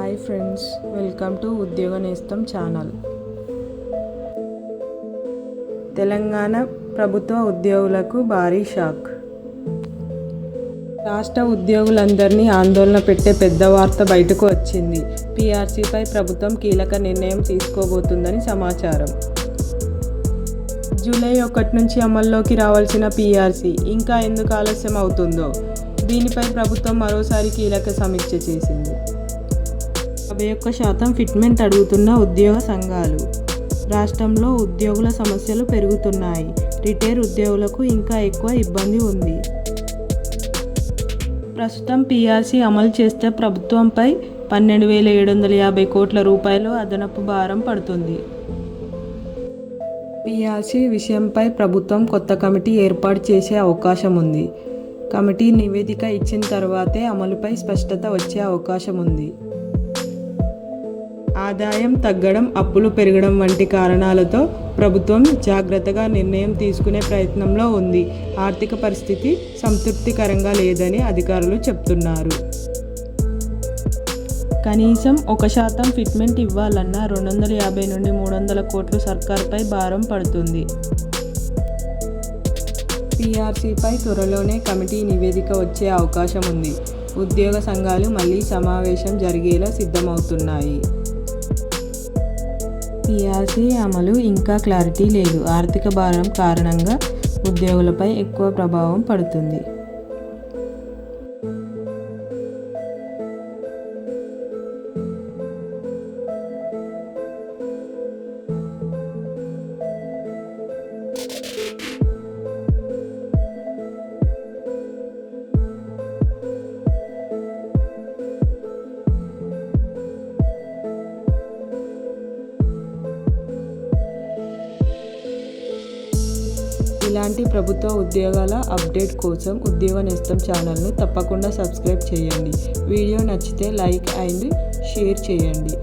Hi friends, welcome to ఉద్యోగ నేస్తం channel. Telangana ప్రభుత్వ ఉద్యోగులకు భారీ షాక్. రాష్ట్ర ఉద్యోగులందరినీ ఆందోళన పెట్టే పెద్ద వార్త బయటకు వచ్చింది. పీఆర్సీపై ప్రభుత్వం కీలక నిర్ణయం తీసుకోబోతుందని సమాచారం. జూలై 1 నుంచి అమల్లోకి రావాల్సిన పీఆర్సీ ఇంకా ఎందుకు ఆలస్యం అవుతుందో, దీనిపై ప్రభుత్వం మరోసారి కీలక సమీక్ష చేసింది. 51% ఫిట్మెంట్ అడుగుతున్న ఉద్యోగ సంఘాలు. రాష్ట్రంలో ఉద్యోగుల సమస్యలు పెరుగుతున్నాయి. రిటైర్ ఉద్యోగులకు ఇంకా ఎక్కువ ఇబ్బంది ఉంది. ప్రస్తుతం పీఆర్సీ అమలు చేస్తే ప్రభుత్వంపై 12,750 కోట్ల రూపాయలు అదనపు భారం పడుతుంది. పీఆర్సీ విషయంపై ప్రభుత్వం కొత్త కమిటీ ఏర్పాటు చేసే అవకాశం ఉంది. కమిటీ నివేదిక ఇచ్చిన తర్వాతే అమలుపై స్పష్టత వచ్చే అవకాశం ఉంది. ఆదాయం తగ్గడం, అప్పులు పెరగడం వంటి కారణాలతో ప్రభుత్వం జాగ్రత్తగా నిర్ణయం తీసుకునే ప్రయత్నంలో ఉంది. ఆర్థిక పరిస్థితి సంతృప్తికరంగా లేదని అధికారులు చెబుతున్నారు. కనీసం 1% ఫిట్మెంట్ ఇవ్వాలన్నా 250 నుండి 300 కోట్లు సర్కార్పై భారం పడుతుంది. పీఆర్సీపై త్వరలోనే కమిటీ నివేదిక వచ్చే అవకాశం ఉంది. ఉద్యోగ సంఘాలు మళ్లీ సమావేశం జరిగేలా సిద్ధమవుతున్నాయి. పీఆర్సీ అమలు ఇంకా క్లారిటీ లేదు. ఆర్థిక భారం కారణంగా ఉద్యోగులపై ఎక్కువ ప్రభావం పడుతుంది. ఇలాంటి ప్రభుత్వ ఉద్యోగాల అప్డేట్ కోసం ఉద్యోగ నేస్తం ఛానల్ను తప్పకుండా సబ్స్క్రైబ్ చేయండి. వీడియో నచ్చితే లైక్ అండ్ షేర్ చేయండి.